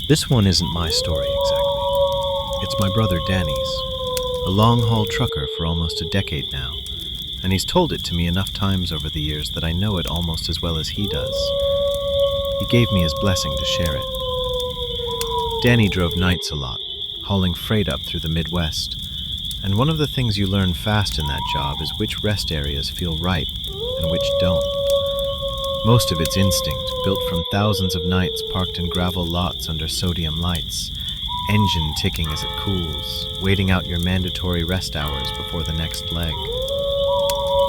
This one isn't my story exactly. It's my brother Danny's, a long-haul trucker for almost a decade now, and he's told it to me enough times over the years that I know it almost as well as he does. He gave me his blessing to share it. Danny drove nights a lot, hauling freight up through the Midwest, and one of the things you learn fast in that job is which rest areas feel right and which don't. Most of it's instinct, built from thousands of nights parked in gravel lots under sodium lights, engine ticking as it cools, waiting out your mandatory rest hours before the next leg.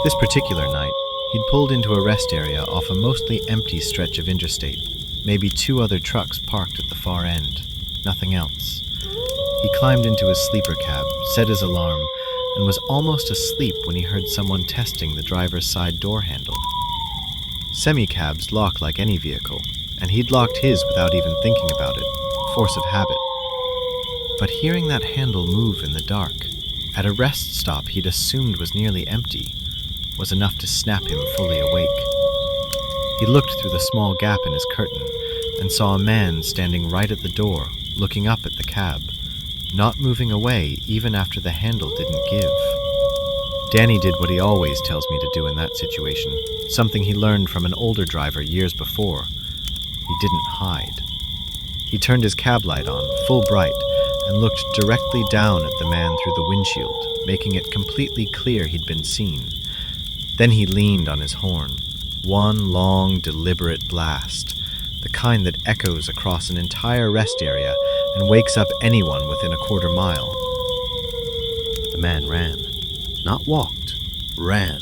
This particular night, he'd pulled into a rest area off a mostly empty stretch of interstate, maybe 2 other trucks parked at the far end, nothing else. He climbed into his sleeper cab, set his alarm, and was almost asleep when he heard someone testing the driver's side door handle. Semi-cabs lock like any vehicle, and he'd locked his without even thinking about it, force of habit. But hearing that handle move in the dark, at a rest stop he'd assumed was nearly empty, was enough to snap him fully awake. He looked through the small gap in his curtain and saw a man standing right at the door, looking up at the cab, not moving away even after the handle didn't give. Danny did what he always tells me to do in that situation, something he learned from an older driver years before. He didn't hide. He turned his cab light on, full bright, and looked directly down at the man through the windshield, making it completely clear he'd been seen. Then he leaned on his horn, one long, deliberate blast, the kind that echoes across an entire rest area and wakes up anyone within a quarter mile. The man ran. Not walked, ran,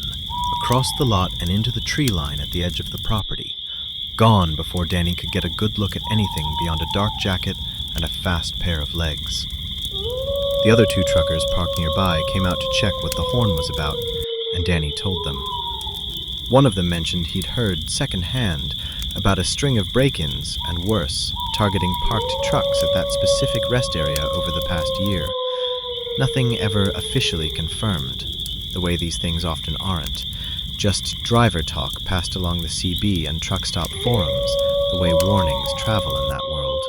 across the lot and into the tree line at the edge of the property, gone before Danny could get a good look at anything beyond a dark jacket and a fast pair of legs. The other 2 truckers parked nearby came out to check what the horn was about, and Danny told them. One of them mentioned he'd heard secondhand about a string of break-ins, and worse, targeting parked trucks at that specific rest area over the past year. Nothing ever officially confirmed, the way these things often aren't. Just driver talk passed along the CB and truck stop forums, the way warnings travel in that world.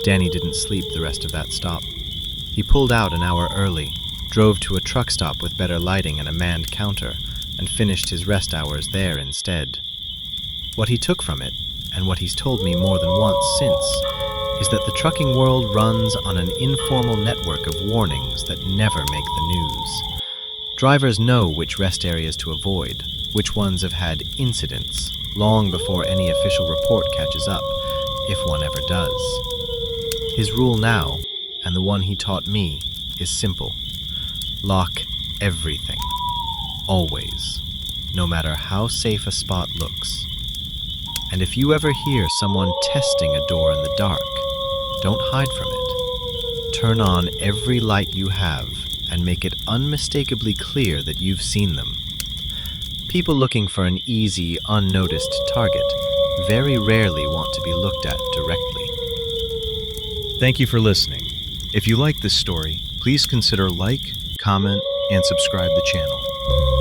Danny didn't sleep the rest of that stop. He pulled out an hour early, drove to a truck stop with better lighting and a manned counter, and finished his rest hours there instead. What he took from it, and what he's told me more than once since, is that the trucking world runs on an informal network of warnings that never make the news. Drivers know which rest areas to avoid, which ones have had incidents, long before any official report catches up, if one ever does. His rule now, and the one he taught me, is simple. Lock everything. Always. No matter how safe a spot looks. And if you ever hear someone testing a door in the dark, don't hide from it. Turn on every light you have and make it unmistakably clear that you've seen them. People looking for an easy, unnoticed target very rarely want to be looked at directly. Thank you for listening. If you like this story, please consider like, comment, and subscribe the channel.